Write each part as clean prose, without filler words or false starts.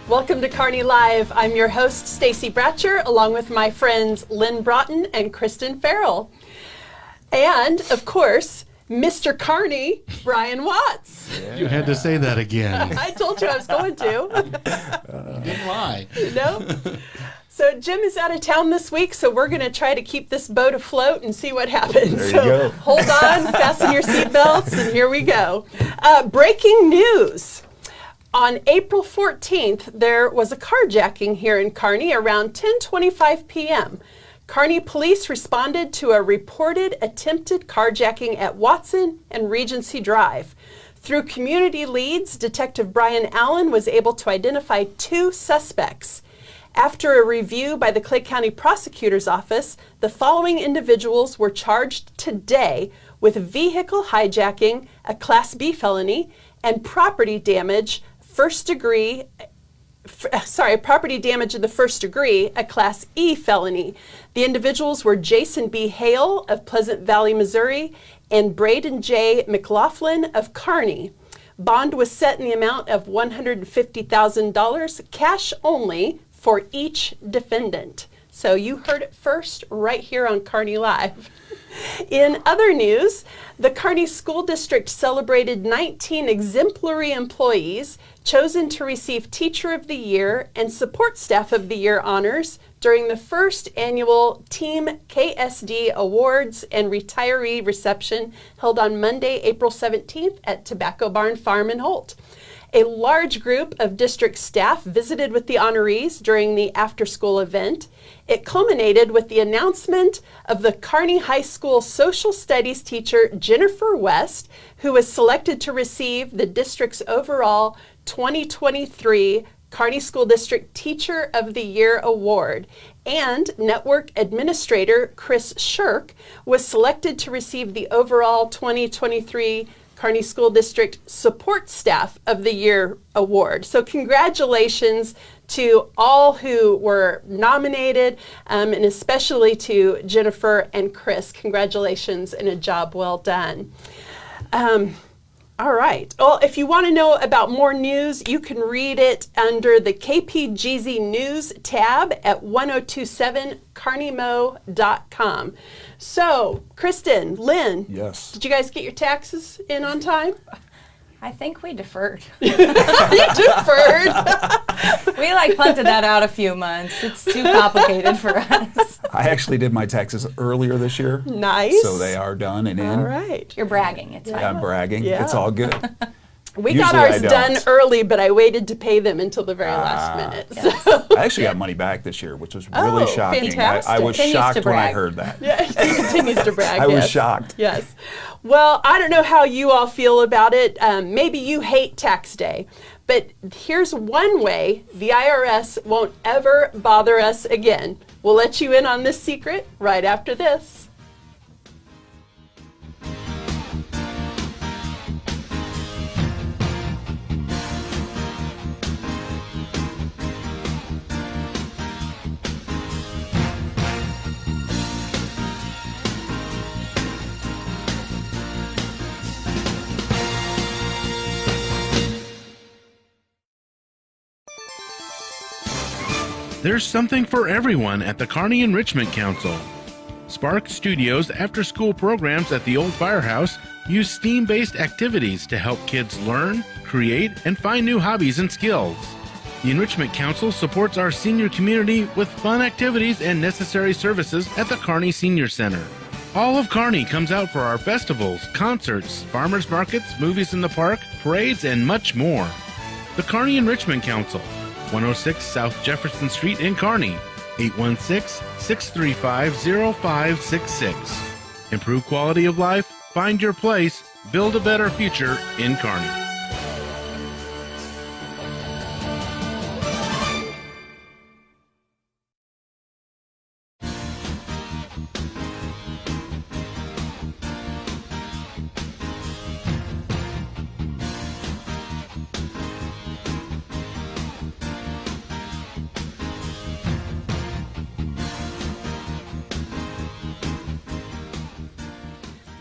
Welcome to Kearney Live. I'm your host, Stacy Bratcher, along with my friends Lynn Broughton and Chrystan Ferrell. And, of course, Mr. Kearney, Brian Watts. Yeah. You had to say that again. I told you I was going to. Didn't lie. No? So Jim is out of town this week, so we're going to try to keep this boat afloat and see what happens. There you so go. Hold on, fasten your seatbelts, and here we go. Breaking news. On April 14th, there was a carjacking here in Kearney around 10:25 p.m. Kearney police responded to a reported attempted carjacking at Watson and Regency Drive. Through community leads, Detective Brian Allen was able to identify two suspects. After a review by the Clay County Prosecutor's Office, the following individuals were charged today with vehicle hijacking, a Class B felony, and property damage property damage in the first degree, a Class E felony. The individuals were Jason B. Hale of Pleasant Valley, Missouri, and Braden J. McLaughlin of Kearney. Bond was set in the amount of $150,000, cash only, for each defendant. So you heard it first right here on Kearney Live. In other news, the Kearney School District celebrated 19 exemplary employees chosen to receive Teacher of the Year and Support Staff of the Year honors during the first annual Team KSD Awards and Retiree Reception held on Monday, April 17th at Tobacco Barn Farm in Holt. A large group of district staff visited with the honorees during the after-school event. It culminated with the announcement of the Kearney High School social studies teacher Jennifer West, who was selected to receive the district's overall 2023 Kearney School District Teacher of the Year Award. And network administrator Chris Shirk was selected to receive the overall 2023 Kearney School District Support Staff of the Year Award. So congratulations to all who were nominated, and especially to Jennifer and Chris. Congratulations and a job well done. All right. Well, if you want to know about more news, you can read it under the KPGZ News tab at 1027kearneymo.com. So, Chrystan, Lynn, yes. Did you guys get your taxes in on time? I think we deferred. You deferred. We punted that out a few months. It's too complicated for us. I actually did my taxes earlier this year. Nice. So they are done and in. All right. You're bragging. It's fine. I'm bragging. Yeah. It's all good. We Usually got ours I don't. done early, but I waited to pay them until the very last minute. yes. So. I actually got money back this year, which was really Oh, shocking. fantastic. I was Continues shocked to when I brag. heard that. Yeah, he continues to brag. I was yes. shocked. Yes. Well, I don't know how you all feel about it. Maybe you hate tax day. But here's one way the IRS won't ever bother us again. We'll let you in on this secret right after this. There's something for everyone at the Kearney Enrichment Council. Spark Studios after-school programs at the old firehouse use STEAM-based activities to help kids learn, create, and find new hobbies and skills. The Enrichment Council supports our senior community with fun activities and necessary services at the Kearney Senior Center. All of Kearney comes out for our festivals, concerts, farmers markets, movies in the park, parades, and much more. The Kearney Enrichment Council, 106 South Jefferson Street in Kearney, 816-635-0566. Improve quality of life, find your place, build a better future in Kearney.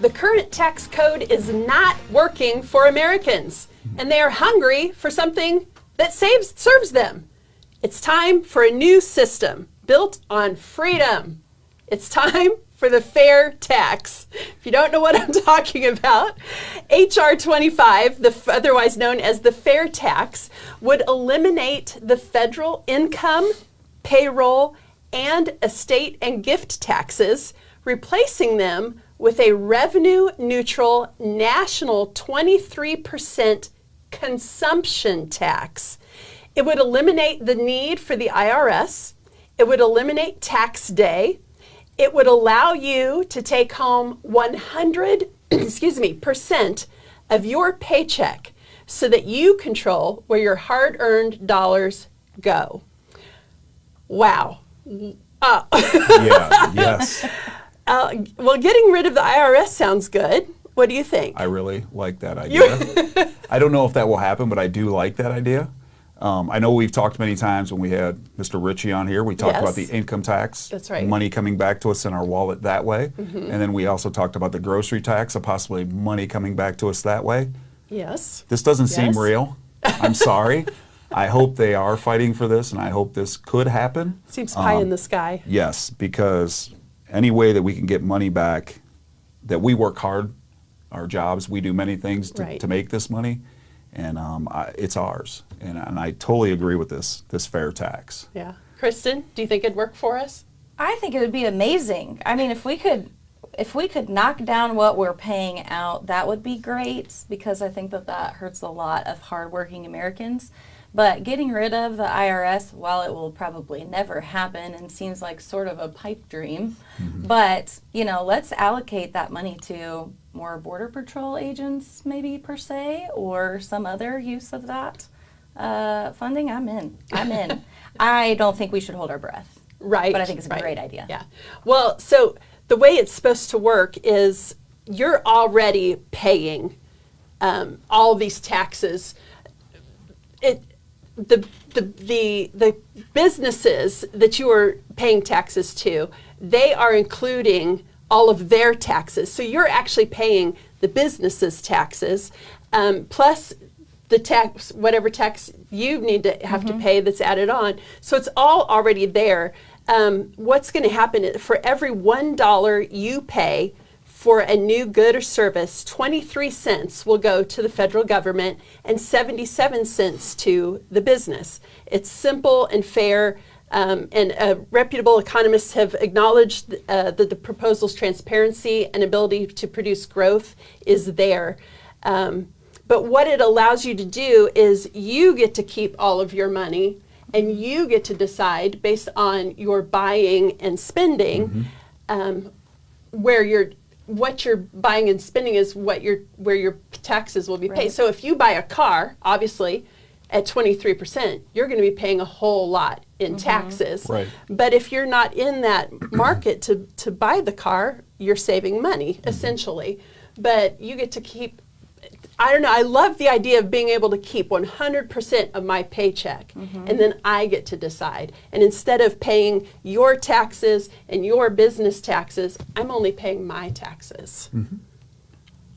The current tax code is not working for Americans, and they are hungry for something that serves them. It's time for a new system built on freedom. It's time for the fair tax. If you don't know what I'm talking about, H.R. 25, otherwise known as the fair tax, would eliminate the federal income, payroll, and estate and gift taxes, replacing them with a revenue-neutral national 23% consumption tax. It would eliminate the need for the IRS. It would eliminate tax day. It would allow you to take home 100% of your paycheck so that you control where your hard-earned dollars go. Wow. Yes. Well, getting rid of the IRS sounds good. What do you think? I really like that idea. I don't know if that will happen, but I do like that idea. I know we've talked many times when we had Mr. Ritchie on here, we talked about the income tax. That's right. Money coming back to us in our wallet that way. And then we also talked about the grocery tax, possibly money coming back to us that way. Yes. This doesn't seem real. I'm sorry. I hope they are fighting for this, and I hope this could happen. Seems pie in the sky. Yes, because any way that we can get money back, that we work hard, our jobs, we do many things to make this money, and it's ours. And I totally agree with this fair tax. Yeah. Chrystan, do you think it'd work for us? I think it would be amazing. I mean, if we could knock down what we're paying out, that would be great, because I think that hurts a lot of hardworking Americans. But getting rid of the IRS, while it will probably never happen and seems like sort of a pipe dream, but, let's allocate that money to more Border Patrol agents, maybe per se, or some other use of that funding. I'm in. I don't think we should hold our breath. Right. But I think it's a great idea. Yeah. Well, so the way it's supposed to work is you're already paying all these taxes. The businesses that you are paying taxes to, they are including all of their taxes. So you're actually paying the businesses' taxes, plus the tax, whatever tax you need to have to pay that's added on. So it's all already there. What's going to happen is for every $1 you pay for a new good or service, 23 cents will go to the federal government and 77 cents to the business. It's simple and fair, and reputable economists have acknowledged that the proposal's transparency and ability to produce growth is there. But what it allows you to do is you get to keep all of your money, and you get to decide based on your buying and spending what you're buying and spending is where your taxes will be paid. So if you buy a car, obviously, at 23%, you're going to be paying a whole lot in taxes. Right. But if you're not in that market to buy the car, you're saving money, essentially. But you get to keep, I don't know, I love the idea of being able to keep 100% of my paycheck, and then I get to decide. And instead of paying your taxes and your business taxes, I'm only paying my taxes.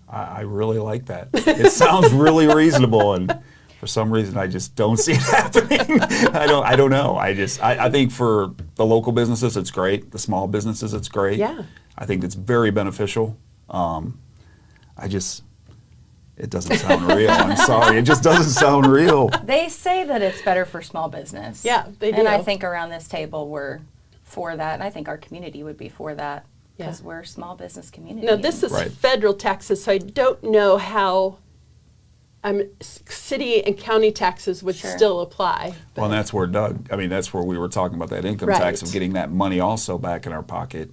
I really like that. It sounds really reasonable, and for some reason I just don't see it happening. I don't know. I think for the local businesses it's great. The small businesses it's great. Yeah. I think it's very beneficial. It doesn't sound real. I'm sorry. It just doesn't sound real. They say that it's better for small business. Yeah, they do. And I think around this table we're for that, and I think our community would be for that, because we're a small business community. No, this is federal taxes, so I don't know how city and county taxes would still apply. Well, and that's where that's where we were talking about that income tax, of getting that money also back in our pocket.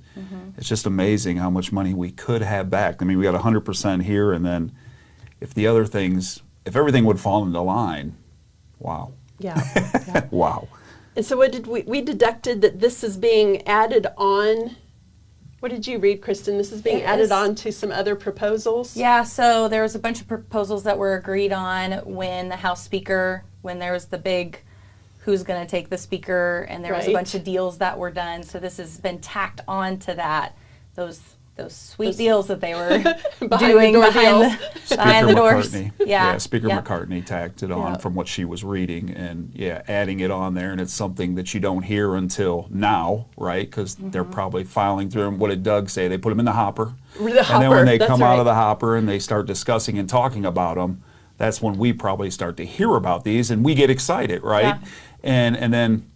It's just amazing how much money we could have back. I mean, we got 100% here, and then if the other things, if everything would fall into line, wow. Yeah. Wow. And so what did we deducted that this is being added on. What did you read, Chrystan? This is being added on to some other proposals? Yeah, so there was a bunch of proposals that were agreed on when the House Speaker, when there was the big who's going to take the speaker, and there was a bunch of deals that were done. So this has been tacked on to that, those those sweet deals that they were the doing door behind the doors. McCartney. Yeah. Speaker Yep. McCartney tacked it on Yep. from what she was reading, and adding it on there, and it's something that you don't hear until now, right? Because they're probably filing through them. What did Doug say? They put them in the hopper. The And then hopper, when they that's come right. out of the hopper and they start discussing and talking about them, that's when we probably start to hear about these, and we get excited, right? Yeah. And then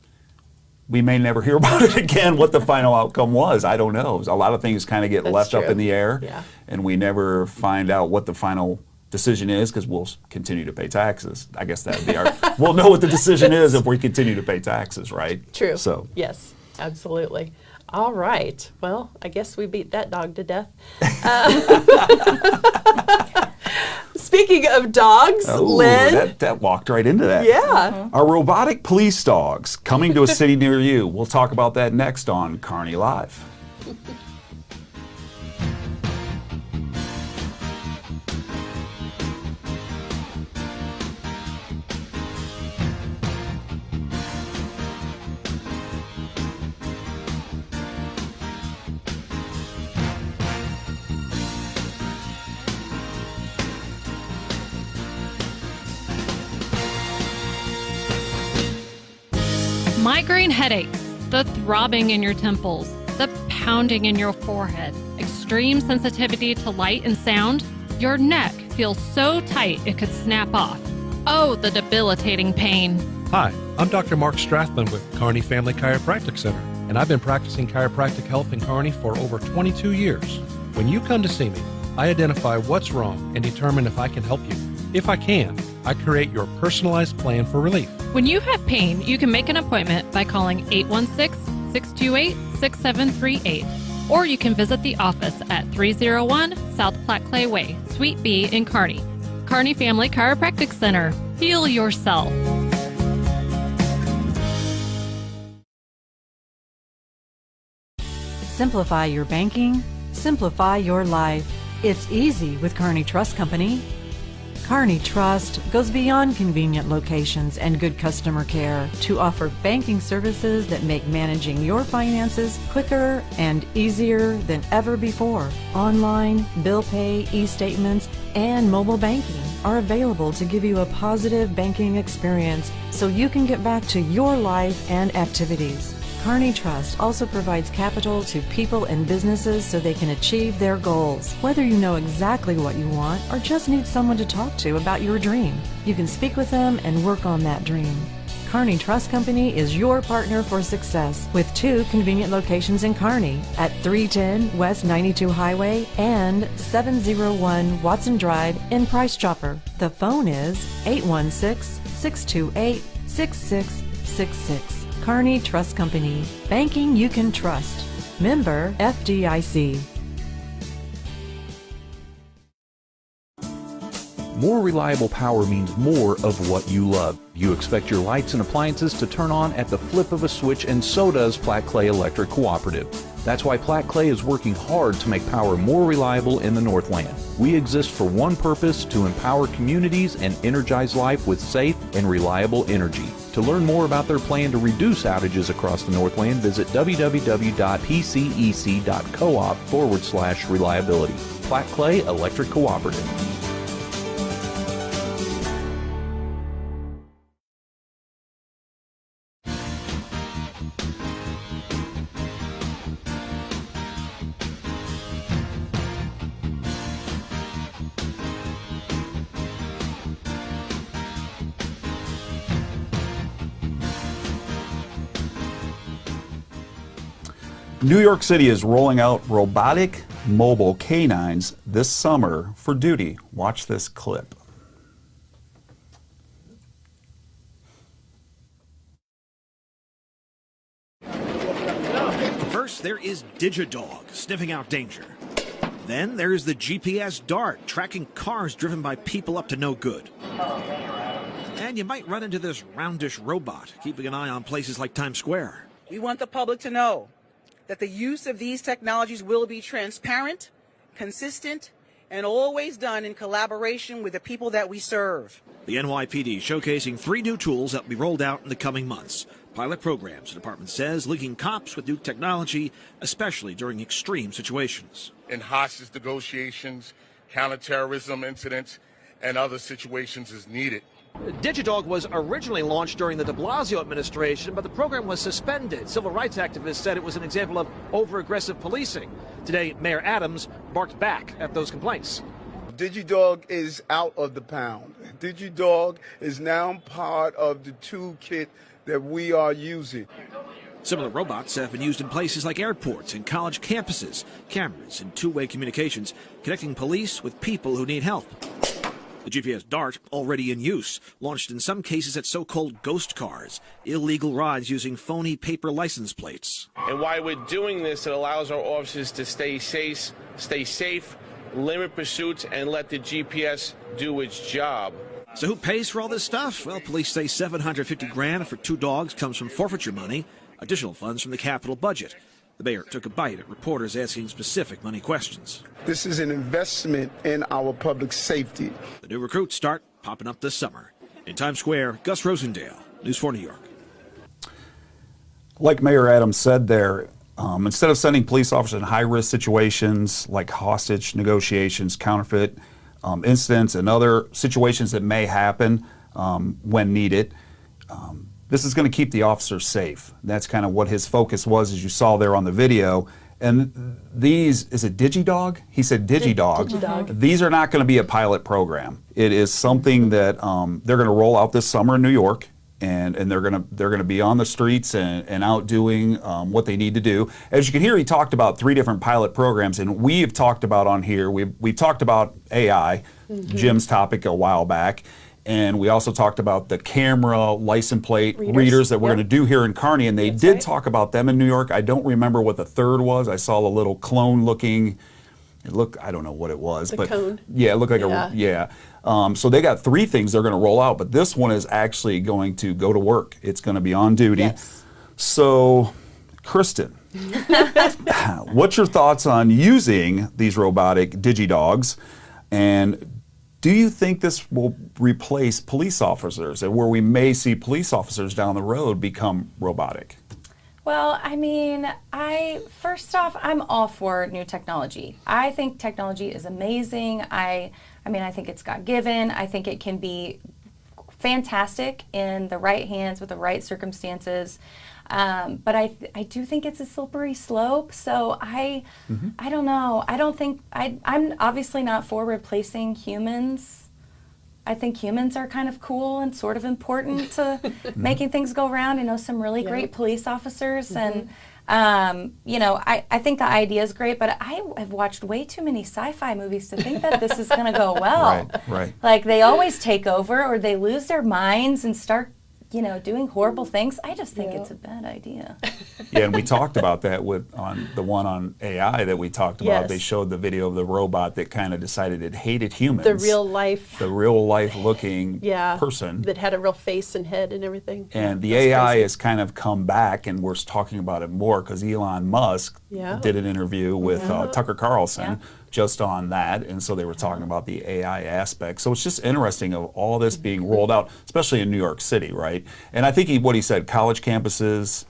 we may never hear about it again, what the final outcome was. I don't know. A lot of things kind of get That's left up true. in the air, Yeah. and we never find out what the final decision is because we'll continue to pay taxes. I guess that would be our, we'll know what the decision is if we continue to pay taxes, right? True. So, Yes, absolutely. All right. Well, I guess we beat that dog to death. Speaking of dogs, Lynn. that walked right into that. Yeah. Our robotic police dogs coming to a city near you. We'll talk about that next on Kearney Live. Migraine headaches, the throbbing in your temples, the pounding in your forehead, extreme sensitivity to light and sound. Your neck feels so tight it could snap off. Oh, the debilitating pain. Hi, I'm Dr. Mark Strathman with Kearney Family Chiropractic Center, and I've been practicing chiropractic health in Kearney for over 22 years. When you come to see me, I identify what's wrong and determine if I can help you. If I can, I create your personalized plan for relief. When you have pain, you can make an appointment by calling 816-628-6738. Or you can visit the office at 301 South Platte Clay Way, Suite B in Kearney. Kearney Family Chiropractic Center. Heal yourself. Simplify your banking, simplify your life. It's easy with Kearney Trust Company. Kearney Trust goes beyond convenient locations and good customer care to offer banking services that make managing your finances quicker and easier than ever before. Online, bill pay, e-statements, and mobile banking are available to give you a positive banking experience so you can get back to your life and activities. Kearney Trust also provides capital to people and businesses so they can achieve their goals. Whether you know exactly what you want or just need someone to talk to about your dream, you can speak with them and work on that dream. Kearney Trust Company is your partner for success with 2 convenient locations in Kearney at 310 West 92 Highway and 701 Watson Drive in Price Chopper. The phone is 816-628-6666. Kearney Trust Company. Banking you can trust. Member FDIC. More reliable power means more of what you love. You expect your lights and appliances to turn on at the flip of a switch, and so does Platte Clay Electric Cooperative. That's why Platte Clay is working hard to make power more reliable in the Northland. We exist for one purpose: to empower communities and energize life with safe and reliable energy. To learn more about their plan to reduce outages across the Northland, visit www.pcec.coop/reliability. Platte Clay Electric Cooperative. New York City is rolling out robotic mobile canines this summer for duty. Watch this clip. First, there is DigiDog, sniffing out danger. Then there's the GPS Dart, tracking cars driven by people up to no good. And you might run into this roundish robot, keeping an eye on places like Times Square. We want the public to know that the use of these technologies will be transparent, consistent, and always done in collaboration with the people that we serve. The NYPD showcasing 3 new tools that will be rolled out in the coming months. Pilot programs, the department says, linking cops with new technology, especially during extreme situations. In hostage negotiations, counterterrorism incidents, and other situations as needed. DigiDog was originally launched during the de Blasio administration, but the program was suspended. Civil rights activists said it was an example of over-aggressive policing. Today, Mayor Adams barked back at those complaints. DigiDog is out of the pound. DigiDog is now part of the toolkit that we are using. Similar robots have been used in places like airports and college campuses, cameras and two-way communications, connecting police with people who need help. The GPS DART, already in use, launched in some cases at so-called ghost cars, illegal rides using phony paper license plates. And while we're doing this, it allows our officers to stay safe, limit pursuits, and let the GPS do its job. So who pays for all this stuff? Well, police say $750,000 for 2 dogs comes from forfeiture money, additional funds from the capital budget. The mayor took a bite at reporters asking specific money questions. This is an investment in our public safety. The new recruits start popping up this summer. In Times Square, Gus Rosendale, News 4 New York. Like Mayor Adams said there, instead of sending police officers in high-risk situations like hostage negotiations, counterfeit incidents, and other situations that may happen when needed, this is going to keep the officers safe. That's kind of what his focus was, as you saw there on the video. And these, is it DigiDog? He said DigiDog. DigiDog. These are not going to be a pilot program. It is something that they're going to roll out this summer in New York, and they're going to be on the streets and out doing what they need to do. As you can hear, he talked about 3 different pilot programs, and we have talked about on here. We've talked about AI, Jim's topic a while back. And we also talked about the camera license plate readers that we're going to do here in Kearney, and they did talk about them in New York. I don't remember what the third was. I saw a little clone-looking. I don't know what it was, but cone. Yeah, it looked like so they got 3 things they're going to roll out, but this one is actually going to go to work. It's going to be on duty. Yes. So, Chrystan, what's your thoughts on using these robotic DigiDogs, and do you think this will replace police officers, and where we may see police officers down the road become robotic? Well, I mean, first off, I'm all for new technology. I think technology is amazing. I think it's God-given. I think it can be fantastic in the right hands with the right circumstances. But I do think it's a slippery slope. So I don't know. I'm obviously not for replacing humans. I think humans are kind of cool and sort of important to making things go around. I know some really great police officers, and I think the idea is great, but I have watched way too many sci-fi movies to think that this is going to go well. Right. Like, they always take over, or they lose their minds and start doing horrible things. I just think it's a bad idea. Yeah, and we talked about that on the one on AI that we talked about. Yes. They showed the video of the robot that kind of decided it hated humans. The real life looking person. that had a real face and head and everything. And the AI has kind of come back, and we're talking about it more because Elon Musk did an interview with Tucker Carlson just on that, and so they were talking about the AI aspect. So it's just interesting of all this being rolled out, especially in New York City, right? And I think what he said, college campuses,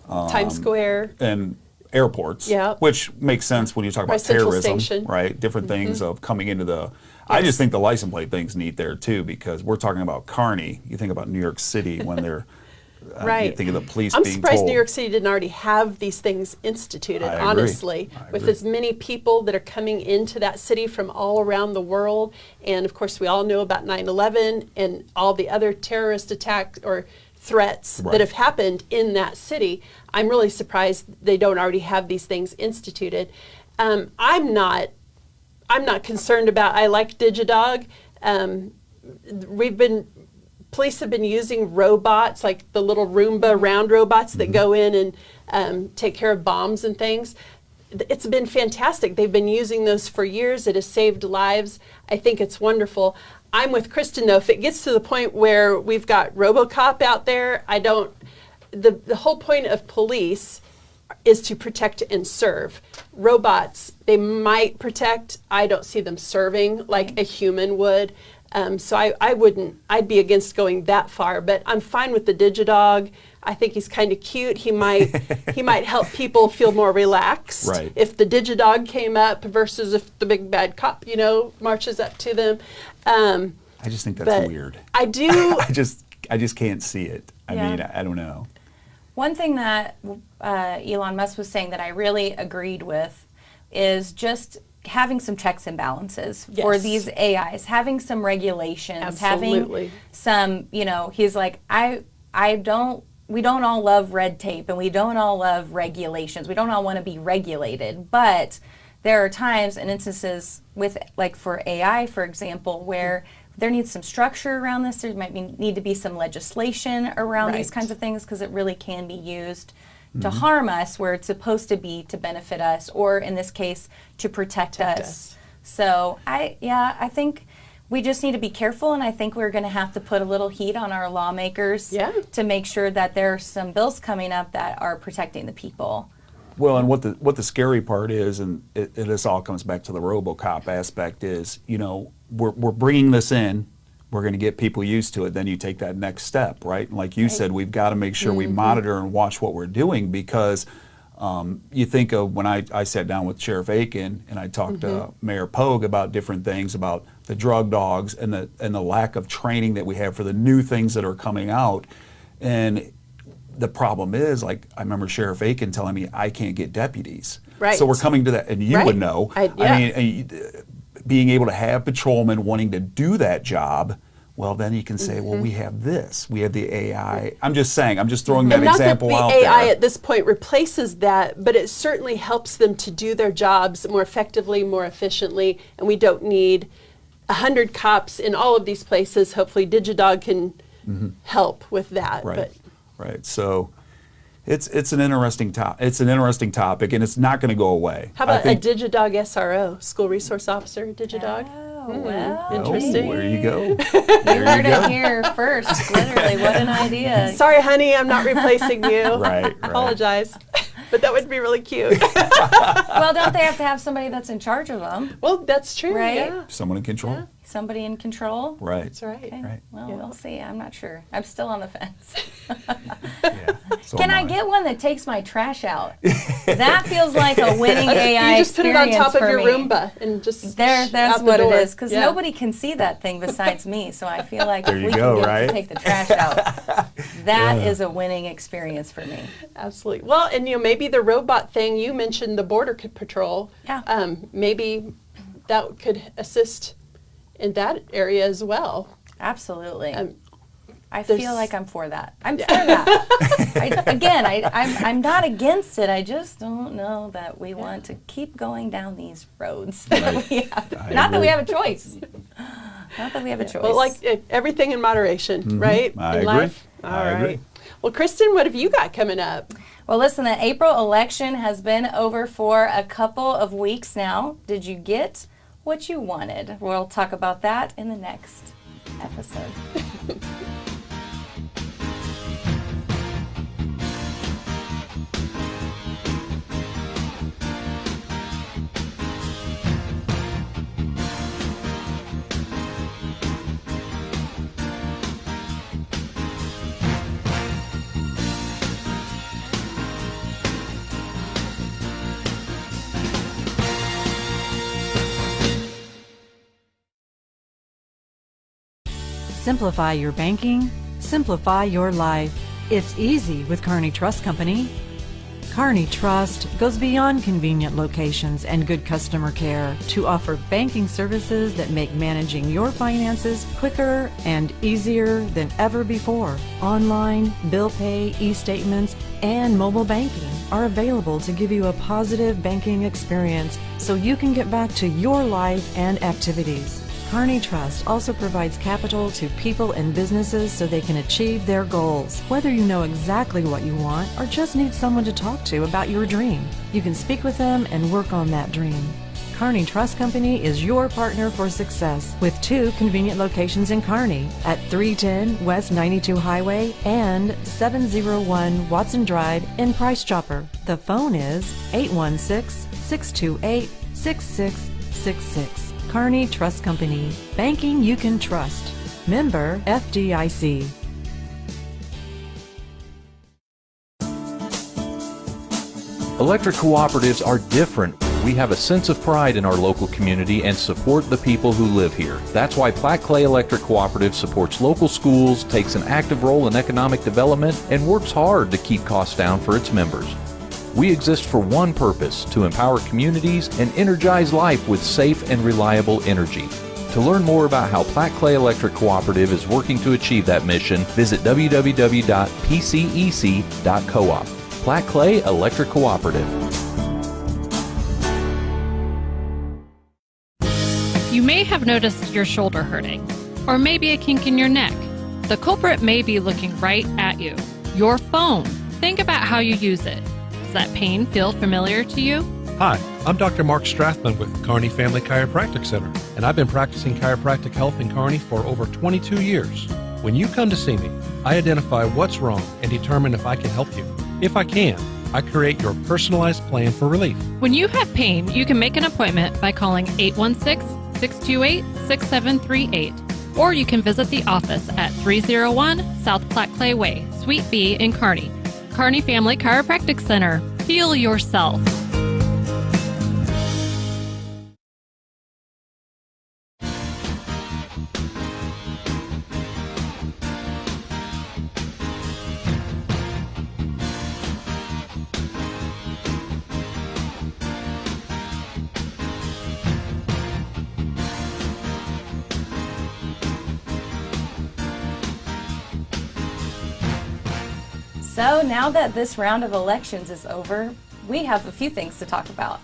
Times Square, and airports, which makes sense when you talk about terrorism, right? Different things of coming into the. I just think the license plate thing's neat there too, because we're talking about Kearney. You think about New York City when they're. You think of the police I'm being surprised told. New York City didn't already have these things instituted, I honestly, agree. with as many people that are coming into that city from all around the world. And of course, we all know about 9/11 and all the other terrorist attacks or threats that have happened in that city. I'm really surprised they don't already have these things instituted. I'm not concerned about. I like DigiDog. Police have been using robots, like the little Roomba round robots that go in and take care of bombs and things. It's been fantastic. They've been using those for years. It has saved lives. I think it's wonderful. I'm with Chrystan, though. If it gets to the point where we've got RoboCop out there, the whole point of police is to protect and serve. Robots, they might protect. I don't see them serving like a human would. So I'd be against going that far, but I'm fine with the Digidog. I think he's kind of cute. He might help people feel more relaxed. Right. If the Digidog came up versus if the big bad cop, marches up to them. I just think that's weird. I do. I just can't see it. I mean, I don't know. One thing that Elon Musk was saying that I really agreed with is just having some checks and balances for these AIs, having some regulations, having some, he's like, we don't all love red tape and we don't all love regulations. We don't all want to be regulated, but there are times and instances with, like for AI, for example, where there needs some structure around this. There might need to be some legislation around these kinds of things because it really can be used to harm us where it's supposed to be to benefit us, or in this case, to protect us. So I think we just need to be careful, and I think we're going to have to put a little heat on our lawmakers to make sure that there are some bills coming up that are protecting the people. Well, and what the scary part is, and this all comes back to the RoboCop aspect, is we're bringing this in, we're going to get people used to it. Then you take that next step, right? And like you said, we've got to make sure we monitor and watch what we're doing, because you think of when I sat down with Sheriff Aiken and I talked to Mayor Pogue about different things about the drug dogs and the lack of training that we have for the new things that are coming out. And the problem is, like, I remember Sheriff Aiken telling me I can't get deputies. Right. So we're coming to that, and you would know. I mean, being able to have patrolmen wanting to do that job, well, then you can say, well, we have this. We have the AI. I'm just saying, I'm just throwing that example out there. Not that the AI at this point replaces that, but it certainly helps them to do their jobs more effectively, more efficiently, and we don't need 100 cops in all of these places. Hopefully Digidog can help with that. Right. Right. So it's an interesting topic, and it's not going to go away. How about a Digidog SRO, school resource officer, Digidog? Oh, well, interesting. There you go. You heard it here first. Literally, what an idea. Sorry, honey, I'm not replacing you. Right. Apologize. But that would be really cute. Well, don't they have to have somebody that's in charge of them? Well, that's true. Right? Yeah. Someone in control. Yeah. Somebody in control. Right. That's right. Okay. Right. Well, we'll see. I'm not sure. I'm still on the fence. So Can I get one that takes my trash out? That feels like a winning AI You just put it on top of your me. Roomba and just That's what it is, because nobody can see that thing besides me. So I feel like if we can get it to take the trash out, that is a winning experience for me. Absolutely. Well, and maybe the robot thing, you mentioned the Border Patrol. Yeah. Maybe that could assist in that area as well. Absolutely. I feel like I'm for that. I'm for that. I'm not against it. I just don't know that we want to keep going down these roads. That we have. Not that we have a choice. Not that we have a choice. Well, like everything in moderation, right? I in agree. life. I All right. agree. Well, Chrystan, what have you got coming up? Well, listen, the April election has been over for a couple of weeks now. Did you get what you wanted? We'll talk about that in the next episode. Simplify your banking, simplify your life. It's easy with Kearney Trust Company. Kearney Trust goes beyond convenient locations and good customer care to offer banking services that make managing your finances quicker and easier than ever before. Online, bill pay, e-statements, and mobile banking are available to give you a positive banking experience so you can get back to your life and activities. Kearney Trust also provides capital to people and businesses so they can achieve their goals. Whether you know exactly what you want or just need someone to talk to about your dream, you can speak with them and work on that dream. Kearney Trust Company is your partner for success with 2 convenient locations in Kearney at 310 West 92 Highway and 701 Watson Drive in Price Chopper. The phone is 816-628-6666. Kearney Trust Company. Banking you can trust. Member FDIC. Electric cooperatives are different. We have a sense of pride in our local community and support the people who live here. That's why Platte Clay Electric Cooperative supports local schools, takes an active role in economic development, and works hard to keep costs down for its members. We exist for one purpose, to empower communities and energize life with safe and reliable energy. To learn more about how Platte Clay Electric Cooperative is working to achieve that mission, visit www.pcec.coop. Platte Clay Electric Cooperative. You may have noticed your shoulder hurting, or maybe a kink in your neck. The culprit may be looking right at you. Your phone. Think about how you use it. Does that pain feel familiar to you? Hi, I'm Dr. Mark Strathman with Kearney Family Chiropractic Center, and I've been practicing chiropractic health in Kearney for over 22 years. When you come to see me, I identify what's wrong and determine if I can help you. If I can, I create your personalized plan for relief. When you have pain, you can make an appointment by calling 816-628-6738, or you can visit the office at 301 South Platte Clay Way, Suite B in Kearney. Kearney Family Chiropractic Center. Heal yourself. So now that this round of elections is over, we have a few things to talk about.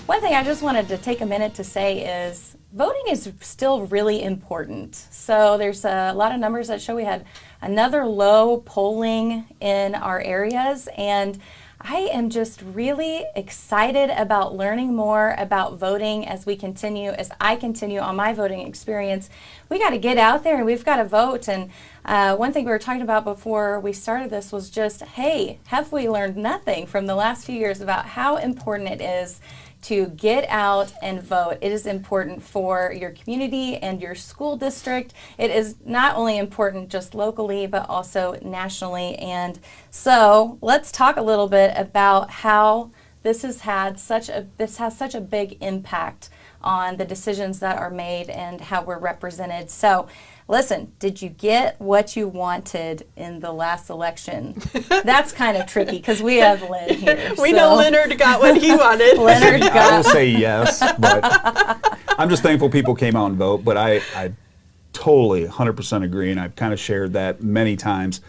One thing I just wanted to take a minute to say is voting is still really important. So there's a lot of numbers that show we had another low polling in our areas, and I am just really excited about learning more about voting as I continue on my voting experience. We got to get out there and we've got to vote. And one thing we were talking about before we started this was just, hey, have we learned nothing from the last few years about how important it is to get out and vote? It is important for your community and your school district. It is not only important just locally, but also nationally. And so let's talk a little bit about how this has such a big impact on the decisions that are made and how we're represented. So listen, did you get what you wanted in the last election? That's kind of tricky because we have Lynn here. We know Leonard got what he wanted. I will say yes, but I'm just thankful people came out and vote. But I totally 100% agree, and I've kind of shared that many times.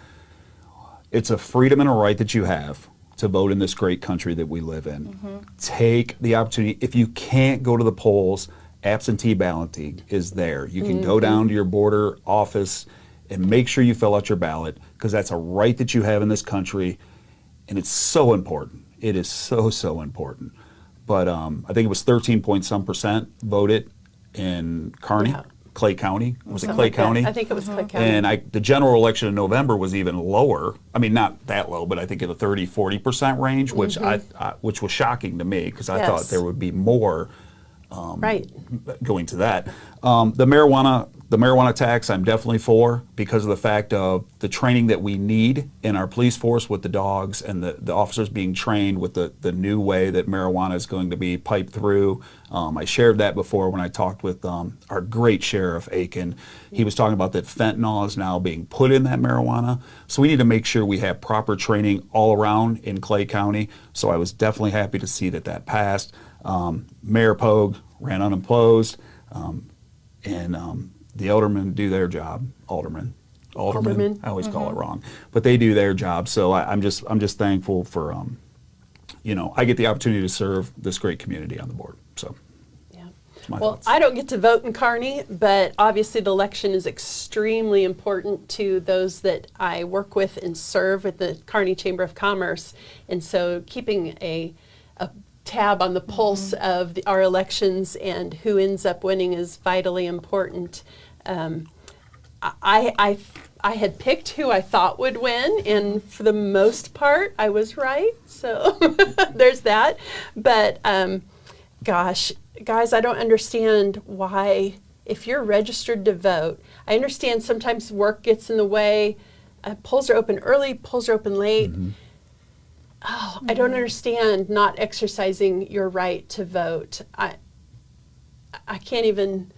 It's a freedom and a right that you have to vote in this great country that we live in. Mm-hmm. Take the opportunity. If you can't go to the polls, absentee balloting is there. You can go down to your border office and make sure you fill out your ballot, because that's a right that you have in this country, and it's so important. It is so important. But I think it was 13-point-some% voted in Kearney, Clay County. Was it Clay County? I think it was Clay County. And the general election in November was even lower. I mean, not that low, but I think in the 30-40% range, which which was shocking to me, because I thought there would be more going to that. The marijuana tax, I'm definitely for, because of the fact of the training that we need in our police force with the dogs, and the officers being trained with the new way that marijuana is going to be piped through. I shared that before when I talked with our great Sheriff Aiken. He was talking about that fentanyl is now being put in that marijuana. So we need to make sure we have proper training all around in Clay County. So I was definitely happy to see that passed. Mayor Pogue ran unopposed, and the aldermen do their job. Aldermen. I always call it wrong, but they do their job. So I'm just thankful for I get the opportunity to serve this great community on the board. So well, thoughts. I don't get to vote in Kearney, but obviously the election is extremely important to those that I work with and serve at the Kearney Chamber of Commerce, and so keeping a tab on the pulse of our elections, and who ends up winning is vitally important. I had picked who I thought would win, and for the most part, I was right. So there's that. But gosh, guys, I don't understand why, if you're registered to vote, I understand sometimes work gets in the way. Polls are open early, polls are open late. I don't understand not exercising your right to vote. I can't even,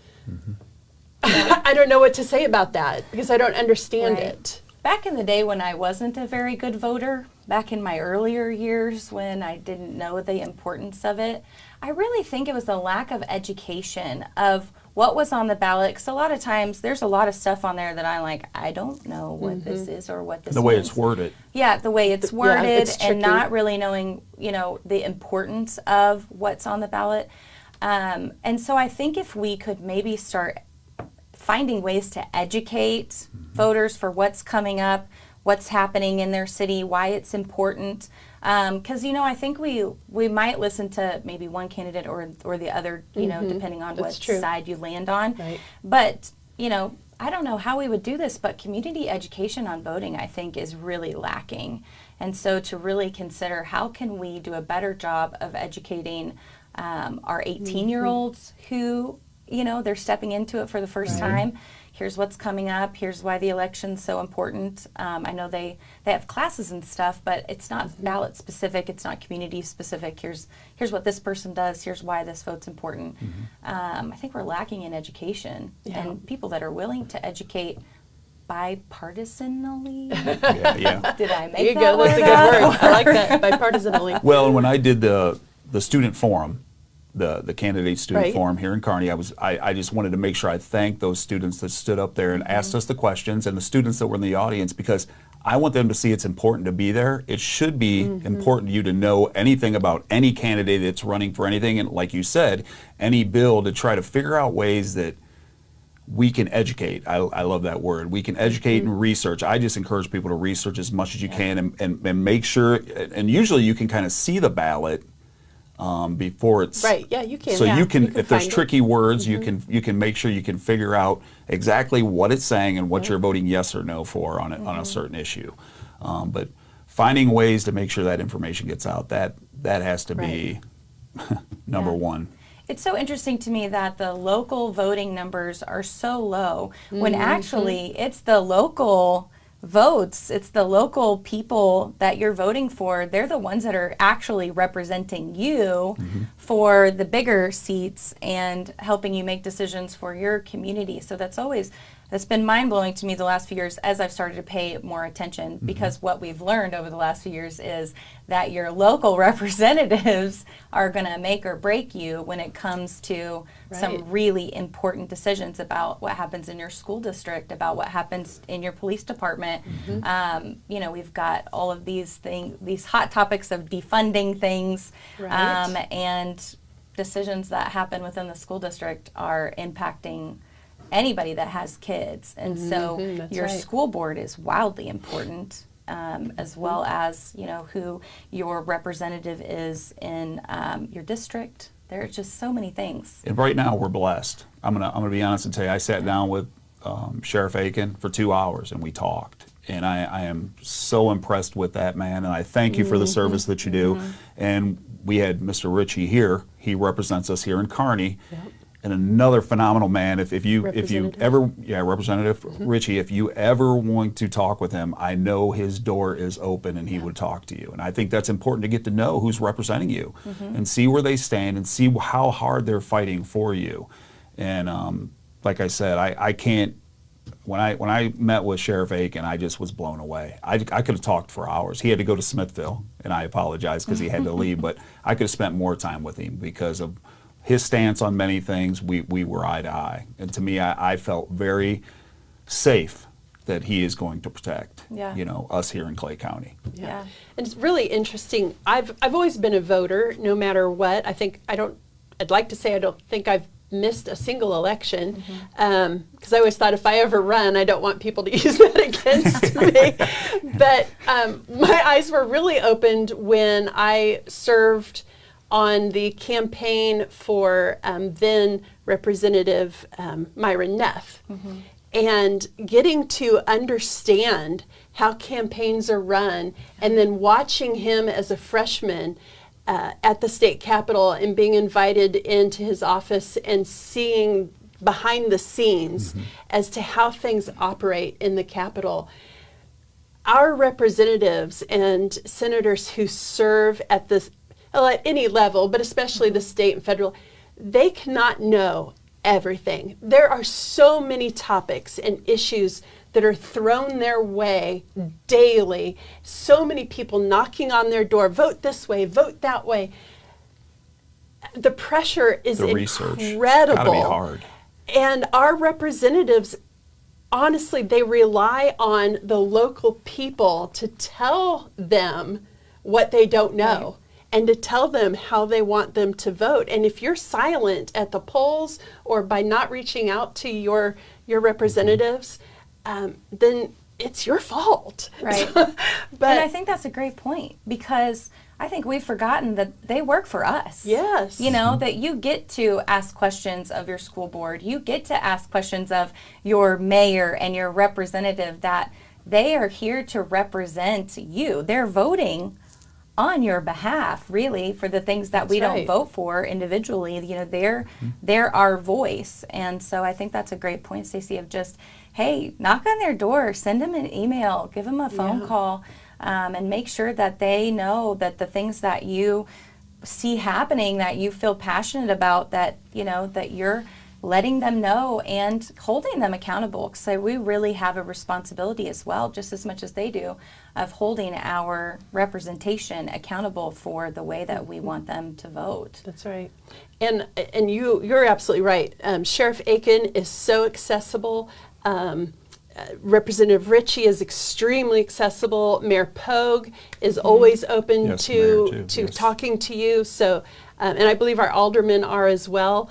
I don't know what to say about that because I don't understand it. Back in the day when I wasn't a very good voter, back in my earlier years when I didn't know the importance of it, I really think it was a lack of education of what was on the ballot. Because a lot of times there's a lot of stuff on there that I'm like, I don't know what this is or what this The means. way it's worded. Yeah, the way it's worded, it's and tricky. not really knowing, the importance of what's on the ballot. And so I think if we could maybe start finding ways to educate voters for what's coming up, what's happening in their city, why it's important. Because, I think we might listen to maybe one candidate or the other, depending on what side you land on. Right. But, I don't know how we would do this, but community education on voting, I think, is really lacking. And so to really consider how can we do a better job of educating our 18-year-olds who, they're stepping into it for the first time. Here's what's coming up. Here's why the election's so important. I know they have classes and stuff, but it's not ballot specific. It's not community specific. Here's what this person does. Here's why this vote's important. I think we're lacking in education and people that are willing to educate bipartisanly. Did I make There you that go. That's a word good up? word. I like that. Bipartisanly. Well, and when I did the student forum, the candidate student forum here in Kearney, I just wanted to make sure I thanked those students that stood up there and asked us the questions, and the students that were in the audience, because I want them to see it's important to be there. It should be important to you to know anything about any candidate that's running for anything, and like you said, any bill, to try to figure out ways that we can educate. I love that word. We can educate and research. I just encourage people to research as much as you can and make sure, and usually you can kind of see the ballot before it's right. Yeah, you can. So you can if there's find tricky words, you can make sure you can figure out exactly what it's saying and what you're voting yes or no for on a certain issue. But finding ways to make sure that information gets out, that has to be number one. It's so interesting to me that the local voting numbers are so low when actually it's the local votes, it's the local people that you're voting for. They're the ones that are actually representing you for the bigger seats and helping you make decisions for your community. So that's been mind-blowing to me the last few years as I've started to pay more attention, because what we've learned over the last few years is that your local representatives are going to make or break you when it comes to some really important decisions about what happens in your school district, about what happens in your police department. We've got all of these hot topics of defunding things, and decisions that happen within the school district are impacting anybody that has kids. And so your school board is wildly important, as well as, who your representative is in your district. There are just so many things. And right now we're blessed. I'm gonna be honest and tell you, I sat down with Sheriff Aiken for 2 hours and we talked. And I am so impressed with that man, and I thank you for the service that you do. And we had Mr. Ritchie here. He represents us here in Kearney. And another phenomenal man. If you ever, Representative Ritchie, if you ever want to talk with him, I know his door is open and he would talk to you. And I think that's important to get to know who's representing you and see where they stand and see how hard they're fighting for you. And like I said, I can't. When I met with Sheriff Aiken, I just was blown away. I could have talked for hours. He had to go to Smithville, and I apologize because he had to leave, but I could have spent more time with him because of his stance on many things. We were eye to eye. And to me, I felt very safe that he is going to protect us here in Clay County. And it's really interesting. I've always been a voter, no matter what. I'd like to say I don't think I've missed a single election, because I always thought if I ever run, I don't want people to use that against me. But my eyes were really opened when I served on the campaign for then Representative Myron Neff. And getting to understand how campaigns are run, and then watching him as a freshman at the state capitol and being invited into his office and seeing behind the scenes as to how things operate in the capitol. Our representatives and senators who serve at any level, but especially the state and federal, they cannot know everything. There are so many topics and issues that are thrown their way daily. So many people knocking on their door, vote this way, vote that way. The pressure is research. incredible. It's gotta be hard. And our representatives, honestly, they rely on the local people to tell them what they don't know. And to tell them how they want them to vote. And if you're silent at the polls or by not reaching out to your representatives, then it's your fault. Right. But and I think that's a great point, because I think we've forgotten that they work for us. Yes. You know, that you get to ask questions of your school board. You get to ask questions of your mayor and your representative, that they are here to represent you. They're voting on your behalf, really, for the things that we don't vote for individually. You know, they're our voice. And so I think that's a great point, Stacey, of just, hey, knock on their door, send them an email, give them a phone call, and make sure that they know that the things that you see happening, that you feel passionate about, that, you know, that you're letting them know and holding them accountable. So we really have a responsibility as well, just as much as they do, of holding our representation accountable for the way that we want them to vote. That's right. And you're absolutely right. Sheriff Aiken is so accessible. Representative Ritchie is extremely accessible. Mayor Pogue is always open to talking to you. So, and I believe our aldermen are as well.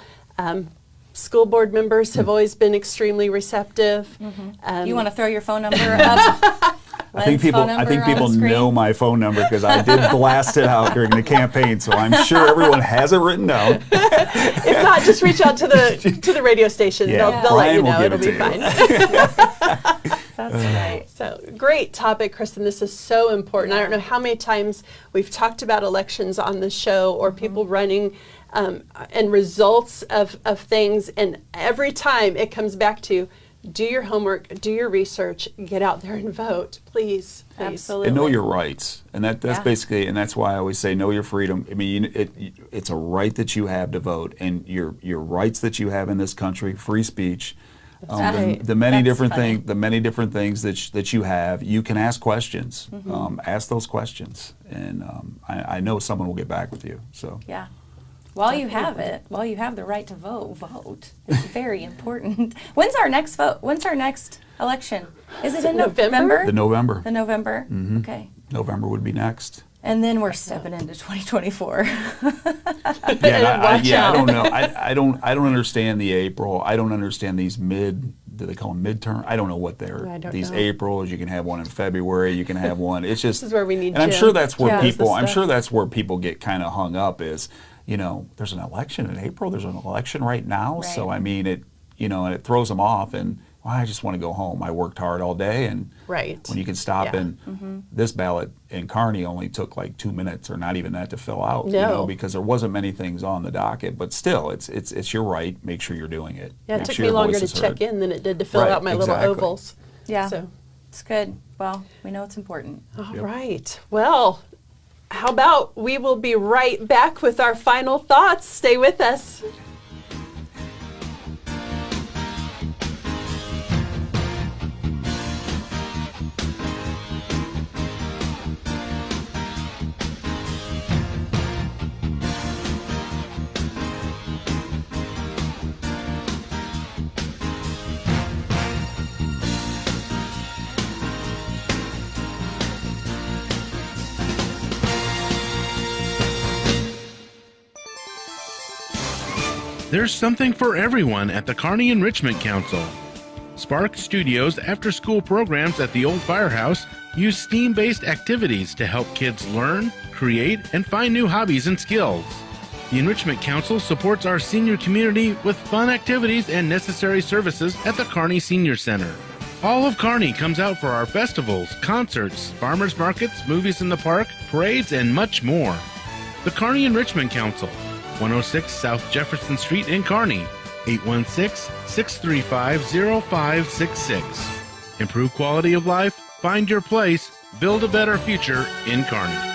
School board members have always been extremely receptive. You want to throw your phone number up? I think people know my phone number because I did blast it out during the campaign, so I'm sure everyone has it written down. If not, just reach out to the radio station. They'll let you know. It'll be fine. That's right. So great topic, Chrystan. This is so important. I don't know how many times we've talked about elections on the show, or people running and results of things, and every time it comes back to do your homework, do your research, get out there and vote, please. Absolutely. And know your rights. And that's basically, and that's why I always say know your freedom. I mean, it's a right that you have to vote, and your rights that you have in this country, free speech, the many different things that you have, you can ask questions. Ask those questions, and I know someone will get back with you. So yeah. While you have it, while you have the right to vote. It's very important. When's our next vote? When's our next election? Is it in November? The November. The November? Okay. November would be next. And then we're stepping into 2024. I don't know. I don't understand the April. I don't understand these do they call them midterm? I don't know what they're. Aprils. You can have one in February. You can have one. It's just. This is where we need. And I'm sure that's where people get kind of hung up is. You know, there's an election in April. There's an election right now. Right. So I mean, and it throws them off. And I just want to go home. I worked hard all day, and when you can stop and this ballot in Kearney only took like 2 minutes, or not even that, to fill out. No. You know, because there wasn't many things on the docket. But still, it's your right. Make sure you're doing it. Yeah, it took me longer to check in than it did to fill out my little ovals. Yeah, so it's good. Well, we know it's important. All right. Well. How about we will be right back with our final thoughts. Stay with us. There's something for everyone at the Kearney Enrichment Council. Spark Studios' after-school programs at the old firehouse use STEAM-based activities to help kids learn, create, and find new hobbies and skills. The Enrichment Council supports our senior community with fun activities and necessary services at the Kearney Senior Center. All of Kearney comes out for our festivals, concerts, farmers markets, movies in the park, parades, and much more. The Kearney Enrichment Council, 106 South Jefferson Street in Kearney, 816-635-0566. Improve quality of life, find your place, build a better future in Kearney.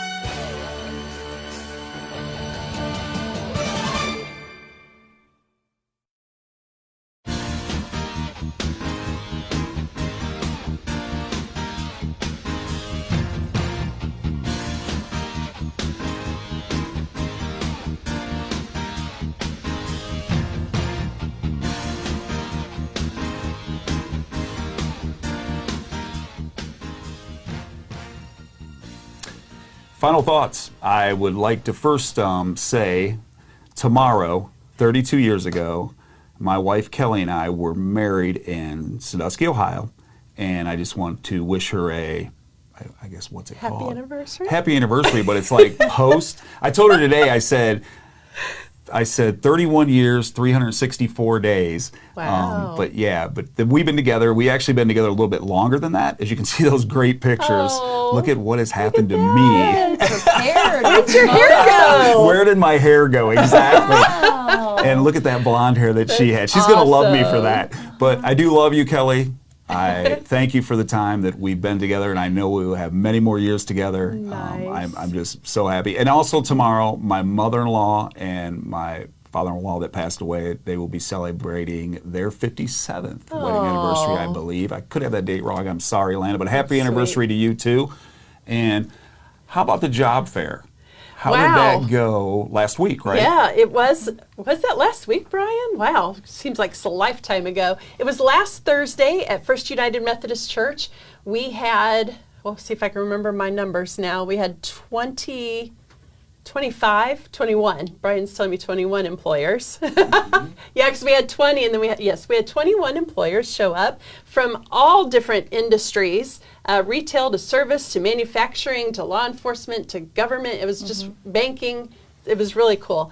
Final thoughts. I would like to first say tomorrow, 32 years ago, my wife Kelly and I were married in Sandusky, Ohio, and I just want to wish her I guess what's it called? Happy anniversary? Happy anniversary, but it's like post. I told her today, I said 31 years, 364 days. Wow. But we've been together. We actually been together a little bit longer than that. As you can see those great pictures. Oh, look at what has happened to me. Where'd your hair go? Where did my hair go? Exactly. Wow. And look at that blonde hair that she had. She's going to love me for that. But I do love you, Kelly. I thank you for the time that we've been together, and I know we will have many more years together. Nice. I'm just so happy. And also tomorrow, my mother-in-law and my father-in-law that passed away, they will be celebrating their 57th wedding anniversary, I believe. I could have that date wrong. I'm sorry, Lana, but happy anniversary to you, too. And how about the job fair? How did that go last week, right? Yeah, it was. Was that last week, Brian? Wow, seems like it's a lifetime ago. It was last Thursday at First United Methodist Church. We had, see if I can remember my numbers now. We had 21. Brian's telling me 21 employers. Yeah, because we had 20, and then we had 21 employers show up from all different industries, retail to service to manufacturing to law enforcement to government. It was just banking. It was really cool.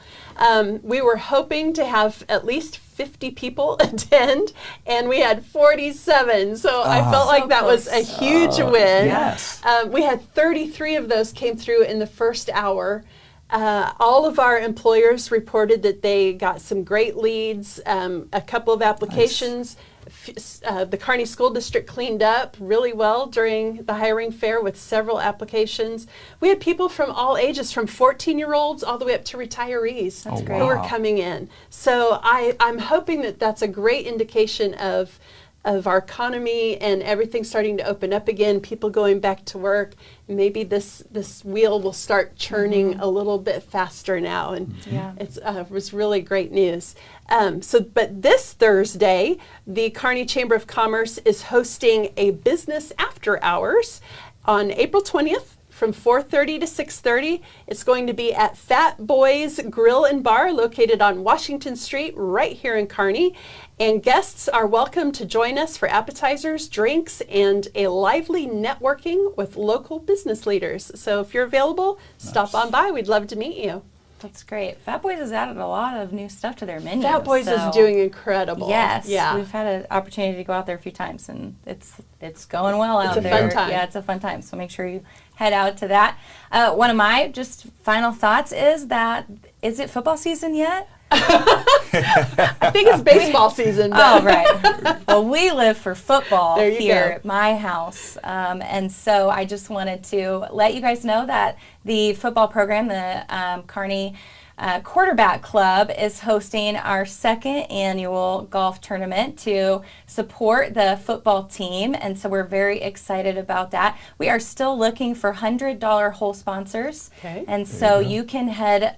We were hoping to have at least 50 people attend, and we had 47. So I felt like that was a huge win. Yes. We had 33 of those came through in the first hour. All of our employers reported that they got some great leads, a couple of applications. The Kearney School District cleaned up really well during the hiring fair with several applications. We had people from all ages, from 14-year-olds all the way up to retirees who were coming in. So I'm hoping that that's a great indication of our economy and everything starting to open up again, people going back to work. Maybe this wheel will start churning a little bit faster now, and it was really great news. But this Thursday, the Kearney Chamber of Commerce is hosting a business after hours on April 20th. From 4:30 to 6:30. It's going to be at Fat Boys Grill and Bar, located on Washington Street, right here in Kearney. And guests are welcome to join us for appetizers, drinks, and a lively networking with local business leaders. So if you're available, stop on by. We'd love to meet you. That's great. Fat Boys has added a lot of new stuff to their menu. Fat Boys is doing incredible. Yes. Yeah. We've had an opportunity to go out there a few times, and it's going well out there. It's a fun time. Yeah, it's a fun time. So make sure you head out to that. One of my just final thoughts is it football season yet? I think it's baseball season. Oh, right. Well, we live for football There you here go. at my house. And so I just wanted to let you guys know that the football program, the Kearney Quarterback Club, is hosting our second annual golf tournament to support the football team. And so we're very excited about that. We are still looking for $100 hole sponsors. Okay. And so you can head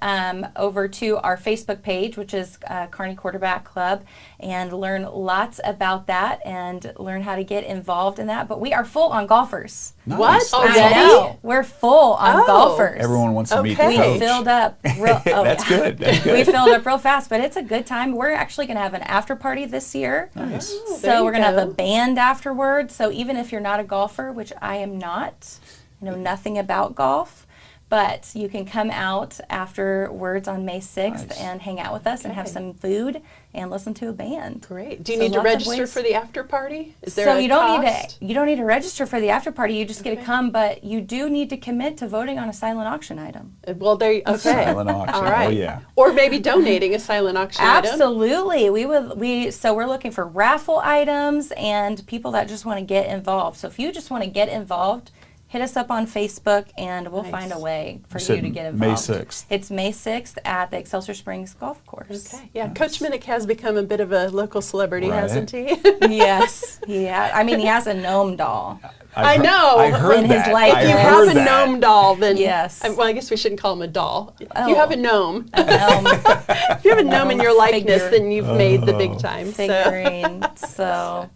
over to our Facebook page, which is Kearney Quarterback Club, and learn lots about that and learn how to get involved in that. But we are full on golfers. Nice. What? I know. We're full on golfers. Everyone wants to meet the Okay. coach. We filled up. That's good. That's good. We filled up real fast, but it's a good time. We're actually going to have an after party this year. Nice. there So you we're going to have go. a band afterwards. So even if you're not a golfer, which I am not, I know nothing about golf, But you can come out afterwards on May 6th and hang out with us and have some food and listen to a band. Great. Do you need to register for the after party? Is there so a you don't cost? need to register for the after party. You just get to come, but you do need to commit to voting on a silent auction item. Well, there you okay. Silent auction. All right. Oh yeah. Or maybe donating a silent auction item. Absolutely. So we're looking for raffle items and people that just want to get involved. So if you just want to get involved, hit us up on Facebook, and we'll find a way for you to get involved. May 6th. It's May 6th at the Excelsior Springs Golf Course. Okay. Yeah, Coach Minnick has become a bit of a local celebrity, hasn't he? Yes. Yeah. I mean, he has a gnome doll. I know. I heard in that. his life. If you have a gnome doll, then yes. Well, I guess we shouldn't call him a doll. If you have a gnome, if you have a gnome in your likeness, then you've made the big time. Figurine. So.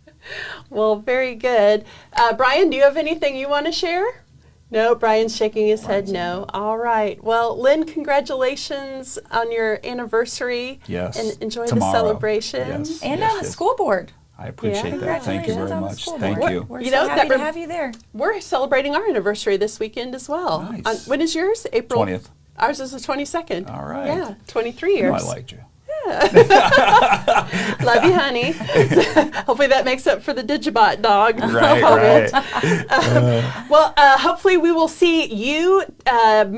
Well, very good. Brian, do you have anything you want to share? No, Brian's shaking his head no. All right. Well, Lynn, congratulations on your anniversary. Yes. And enjoy Tomorrow. the celebrations. Yes. And on the school board. I appreciate that. Thank you very much. Thank you. We're so happy to have you there. We're celebrating our anniversary this weekend as well. Nice. When is yours? April 20th. Ours is the 22nd. All right. Yeah, 23 years. You know I liked you. Love you, honey. Hopefully that makes up for the Digibot dog. Right. Well, hopefully we will see you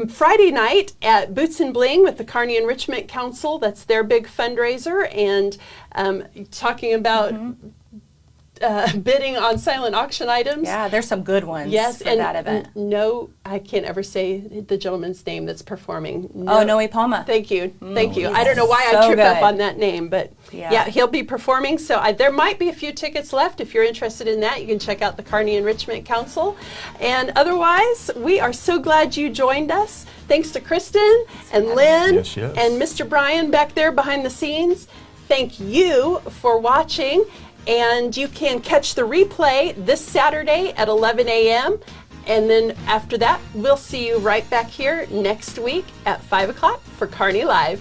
Friday night at Boots and Bling with the Kearney Enrichment Council. That's their big fundraiser, and talking about bidding on silent auction items. Yeah, there's some good ones for that event. No, I can't ever say the gentleman's name that's performing. Noe Palma. Thank you. Thank you. I don't know why I trip up on that name, but yeah, he'll be performing. So there might be a few tickets left. If you're interested in that, you can check out the Kearney Enrichment Council. And otherwise, we are so glad you joined us. Thanks to Chrystan and Lynn and Mr. Brian back there behind the scenes. Thank you for watching. And you can catch the replay this Saturday at 11 a.m. And then after that, we'll see you right back here next week at 5 o'clock for Kearney Live.